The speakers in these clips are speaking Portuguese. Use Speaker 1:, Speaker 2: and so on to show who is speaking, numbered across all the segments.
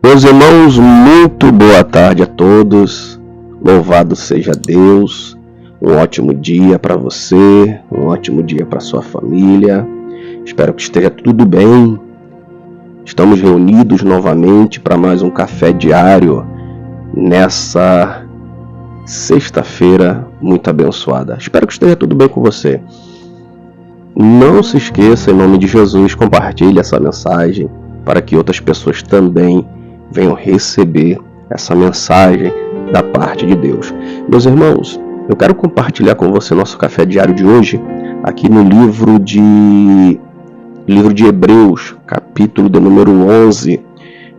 Speaker 1: Meus irmãos, muito boa tarde a todos. Louvado seja Deus. Um ótimo dia para você, um ótimo dia para sua família. Espero que esteja tudo bem. Estamos reunidos novamente para mais um café diário nessa sexta-feira muito abençoada. Espero que esteja tudo bem com você. Não se esqueça, em nome de Jesus, compartilhe essa mensagem para que outras pessoas também venham receber essa mensagem da parte de Deus. Meus irmãos, eu quero compartilhar com você nosso café diário de hoje, aqui no livro de Hebreus, capítulo de número 11,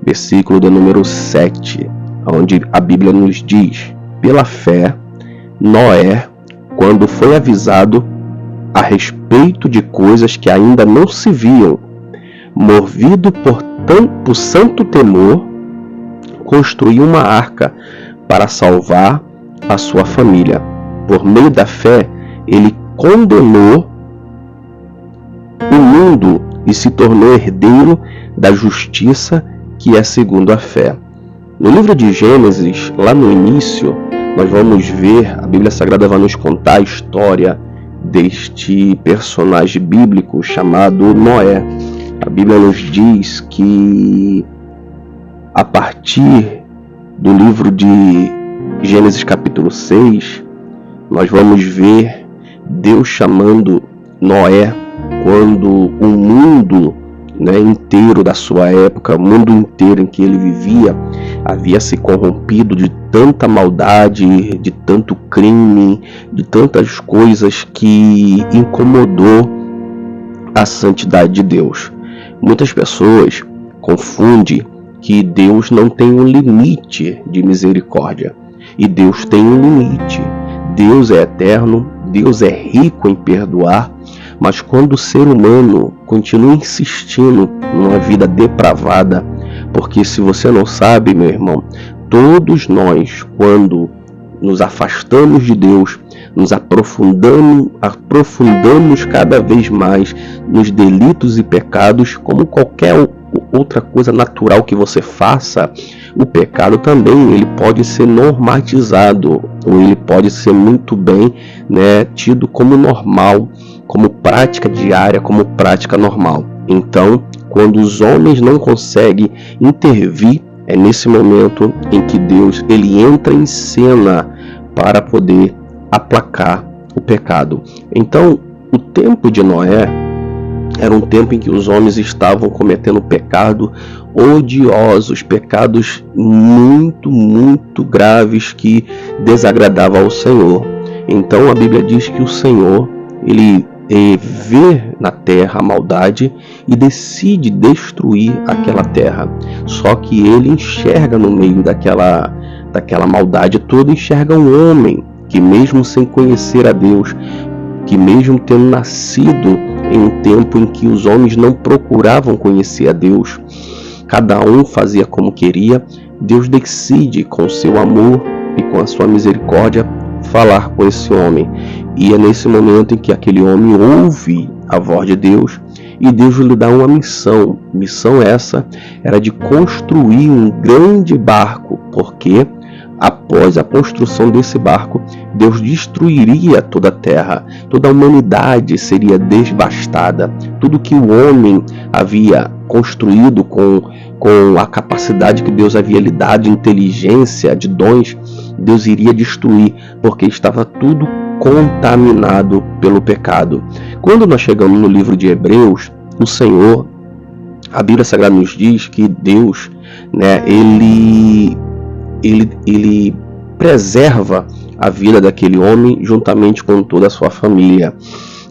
Speaker 1: versículo de número 7, onde a Bíblia nos diz: pela fé, Noé, quando foi avisado a respeito de coisas que ainda não se viam, movido por santo temor, construiu uma arca para salvar a sua família. Por meio da fé, ele condenou o mundo e se tornou herdeiro da justiça que é segundo a fé. No livro de Gênesis, lá no início, nós vamos ver, a Bíblia Sagrada vai nos contar a história deste personagem bíblico chamado Noé. A Bíblia nos diz que a partir do livro de Gênesis capítulo 6, nós vamos ver Deus chamando Noé quando o mundo inteiro da sua época, o mundo inteiro em que ele vivia, havia se corrompido de tanta maldade, de tanto crime, de tantas coisas que incomodou a santidade de Deus. Muitas pessoas confundem que Deus não tem um limite de misericórdia. E Deus tem um limite. Deus é eterno, Deus é rico em perdoar, mas quando o ser humano continua insistindo numa vida depravada, porque se você não sabe, meu irmão, todos nós, quando nos afastamos de Deus, nos aprofundamos cada vez mais nos delitos e pecados, como qualquer outra coisa natural que você faça, o pecado também ele pode ser normatizado, ou ele pode ser muito bem tido como normal, como prática diária, como prática normal. Então, quando os homens não conseguem intervir, é nesse momento em que Deus ele entra em cena para poder aplacar o pecado. Então, o tempo de Noé era um tempo em que os homens estavam cometendo pecado odiosos, pecados muito, muito graves que desagradavam ao Senhor. Então a Bíblia diz que o Senhor, ele vê na terra a maldade e decide destruir aquela terra. Só que ele enxerga no meio daquela maldade toda, enxerga um homem que, mesmo sem conhecer a Deus, que mesmo tendo nascido em um tempo em que os homens não procuravam conhecer a Deus, cada um fazia como queria, Deus decide, com seu amor e com a sua misericórdia, falar com esse homem. E é nesse momento em que aquele homem ouve a voz de Deus, e Deus lhe dá uma missão. Missão essa era de construir um grande barco, porque após a construção desse barco, Deus destruiria toda a terra, toda a humanidade seria devastada. Tudo que o homem havia construído com a capacidade que Deus havia lhe dado, de inteligência, de dons, Deus iria destruir, porque estava tudo contaminado pelo pecado. Quando nós chegamos no livro de Hebreus, o Senhor, a Bíblia Sagrada nos diz que Deus, ele preserva a vida daquele homem juntamente com toda a sua família.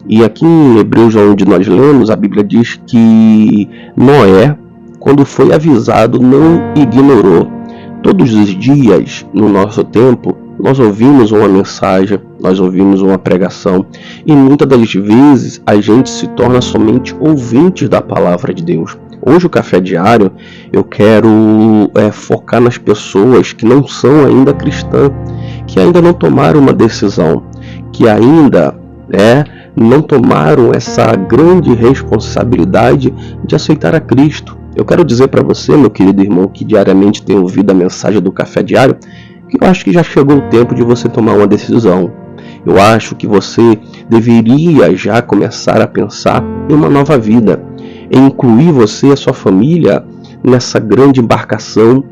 Speaker 1: E aqui em Hebreus, onde nós lemos, a Bíblia diz que Noé, quando foi avisado, não ignorou. Todos os dias, no nosso tempo, nós ouvimos uma mensagem, nós ouvimos uma pregação, e muitas das vezes a gente se torna somente ouvintes da palavra de Deus. Hoje o Café Diário, eu quero focar nas pessoas que não são ainda cristãs, que ainda não tomaram uma decisão, que ainda não tomaram essa grande responsabilidade de aceitar a Cristo. Eu quero dizer para você, meu querido irmão, que diariamente tem ouvido a mensagem do Café Diário, que eu acho que já chegou o tempo de você tomar uma decisão. Eu acho que você deveria já começar a pensar em uma nova vida, em incluir você e a sua família nessa grande embarcação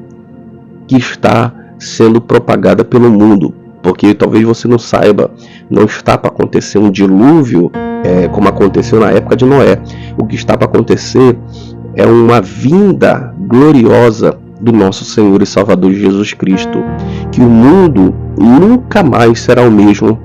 Speaker 1: que está sendo propagada pelo mundo. Porque talvez você não saiba, não está para acontecer um dilúvio como aconteceu na época de Noé. O que está para acontecer é uma vinda gloriosa do nosso Senhor e Salvador Jesus Cristo, que o mundo nunca mais será o mesmo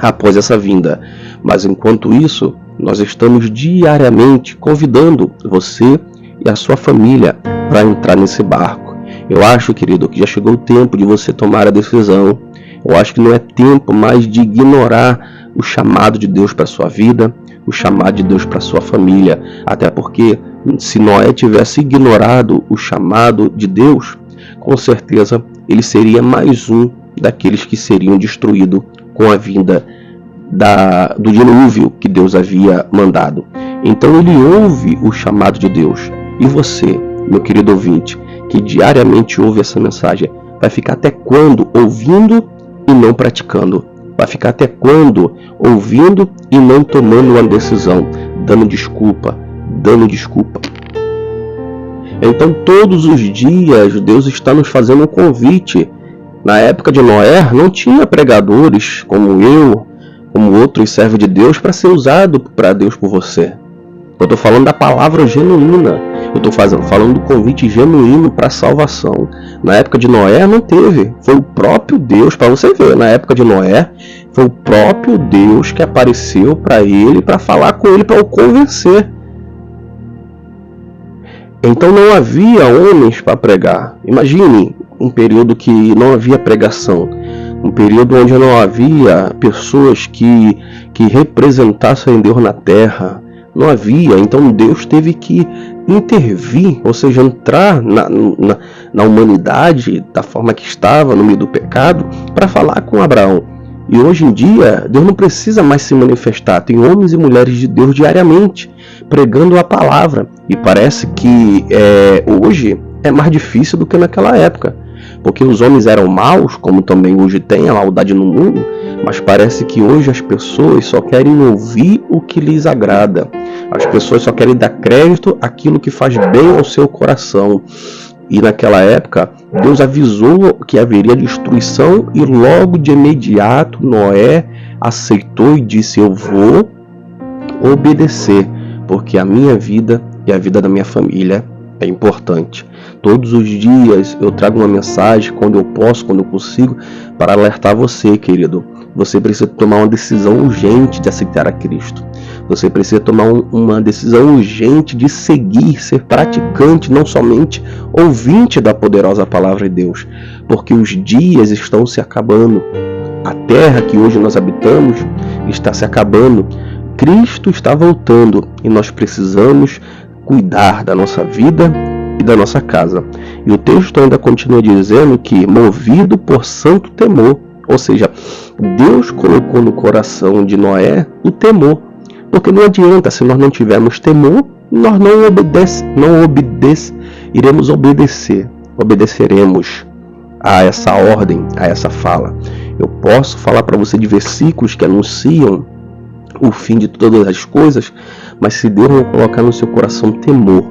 Speaker 1: após essa vinda. Mas enquanto isso, nós estamos diariamente convidando você e a sua família para entrar nesse barco. Eu acho, querido, que já chegou o tempo de você tomar a decisão. Eu acho que não é tempo mais de ignorar o chamado de Deus para a sua vida, o chamado de Deus para a sua família. Até porque se Noé tivesse ignorado o chamado de Deus, com certeza ele seria mais um daqueles que seriam destruídos com a vinda do dilúvio que Deus havia mandado. Então ele ouve o chamado de Deus. E você, meu querido ouvinte, que diariamente ouve essa mensagem, vai ficar até quando ouvindo e não praticando? Vai ficar até quando ouvindo e não tomando uma decisão, dando desculpa? Então todos os dias Deus está nos fazendo um convite. Na época de Noé não tinha pregadores como eu, como outros servos de Deus, para ser usado para Deus por você. Eu estou falando da palavra genuína. Eu estou falando do convite genuíno para a salvação. Na época de Noé não teve. Foi o próprio Deus, para você ver, na época de Noé, foi o próprio Deus que apareceu para ele, para falar com ele, para o convencer. Então não havia homens para pregar. Imagine um período que não havia pregação. Um período onde não havia pessoas que representassem Deus na terra. Não havia. Então Deus teve que intervir, ou seja, entrar na humanidade da forma que estava, no meio do pecado, para falar com Abraão. E hoje em dia, Deus não precisa mais se manifestar. Tem homens e mulheres de Deus diariamente pregando a palavra. E parece que hoje é mais difícil do que naquela época. Porque os homens eram maus, como também hoje tem a maldade no mundo, mas parece que hoje as pessoas só querem ouvir o que lhes agrada. As pessoas só querem dar crédito àquilo que faz bem ao seu coração. E naquela época, Deus avisou que haveria destruição e logo de imediato Noé aceitou e disse: eu vou obedecer, porque a minha vida e a vida da minha família é importante. Todos os dias eu trago uma mensagem, quando eu posso, quando eu consigo, para alertar você, querido. Você precisa tomar uma decisão urgente de aceitar a Cristo. Você precisa tomar uma decisão urgente de seguir, ser praticante, não somente ouvinte da poderosa palavra de Deus. Porque os dias estão se acabando. A terra que hoje nós habitamos está se acabando. Cristo está voltando e nós precisamos cuidar da nossa vida e da nossa casa. E o texto ainda continua dizendo que, movido por santo temor, ou seja, Deus colocou no coração de Noé o temor. Porque não adianta, se nós não tivermos temor, nós iremos obedeceremos a essa ordem, a essa fala. Eu posso falar para você de versículos que anunciam o fim de todas as coisas, mas se Deus não colocar no seu coração temor,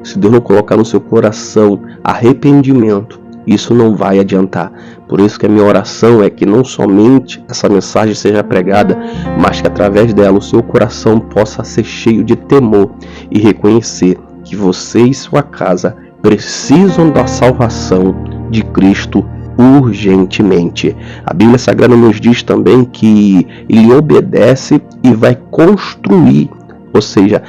Speaker 1: se Deus não colocar no seu coração arrependimento, isso não vai adiantar. Por isso que a minha oração é que não somente essa mensagem seja pregada, mas que através dela o seu coração possa ser cheio de temor e reconhecer que você e sua casa precisam da salvação de Cristo urgentemente. A Bíblia Sagrada nos diz também que ele obedece e vai construir, ou seja,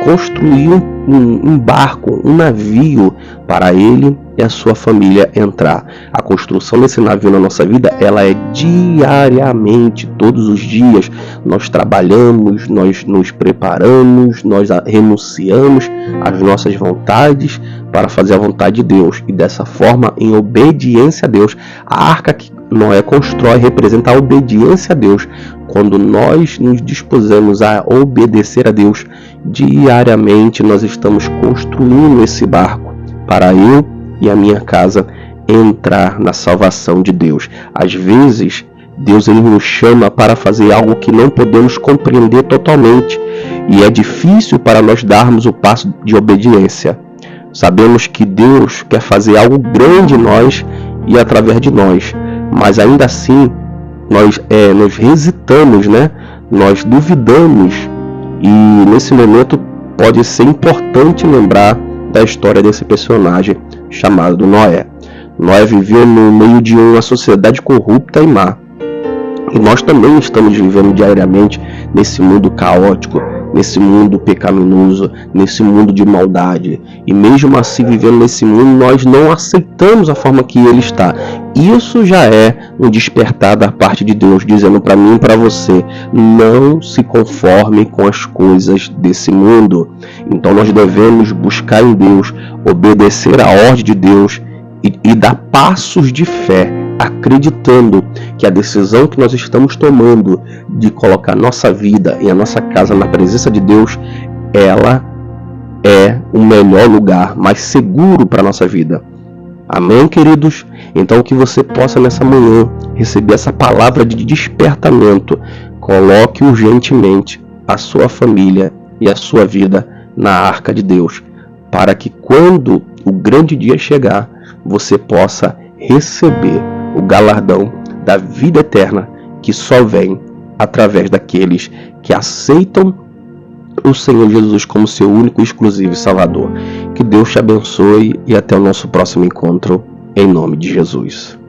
Speaker 1: construir um barco, um navio para ele e a sua família entrar. A construção desse navio na nossa vida, ela é diariamente, todos os dias. Nós trabalhamos, nós nos preparamos, nós renunciamos às nossas vontades para fazer a vontade de Deus. E dessa forma, em obediência a Deus, a arca Noé constrói representa a obediência a Deus. Quando nós nos dispusemos a obedecer a Deus, diariamente nós estamos construindo esse barco para eu e a minha casa entrar na salvação de Deus. Às vezes, Deus ele nos chama para fazer algo que não podemos compreender totalmente e é difícil para nós darmos o passo de obediência. Sabemos que Deus quer fazer algo grande em nós e através de nós, mas ainda assim nós hesitamos, nós duvidamos, e nesse momento pode ser importante lembrar da história desse personagem chamado Noé. Noé viveu no meio de uma sociedade corrupta e má. E nós também estamos vivendo diariamente nesse mundo caótico, nesse mundo pecaminoso, nesse mundo de maldade. E mesmo assim, vivendo nesse mundo, nós não aceitamos a forma que ele está. Isso já é um despertar da parte de Deus, dizendo para mim e para você: não se conforme com as coisas desse mundo. Então nós devemos buscar em Deus, obedecer a ordem de Deus e dar passos de fé, acreditando que a decisão que nós estamos tomando de colocar nossa vida e a nossa casa na presença de Deus, ela é o melhor lugar, mais seguro para a nossa vida. Amém, queridos? Então que você possa nessa manhã receber essa palavra de despertamento. Coloque urgentemente a sua família e a sua vida na arca de Deus, para que quando o grande dia chegar, você possa receber o galardão da vida eterna que só vem através daqueles que aceitam o Senhor Jesus como seu único, exclusivo e Salvador. Que Deus te abençoe e até o nosso próximo encontro, em nome de Jesus.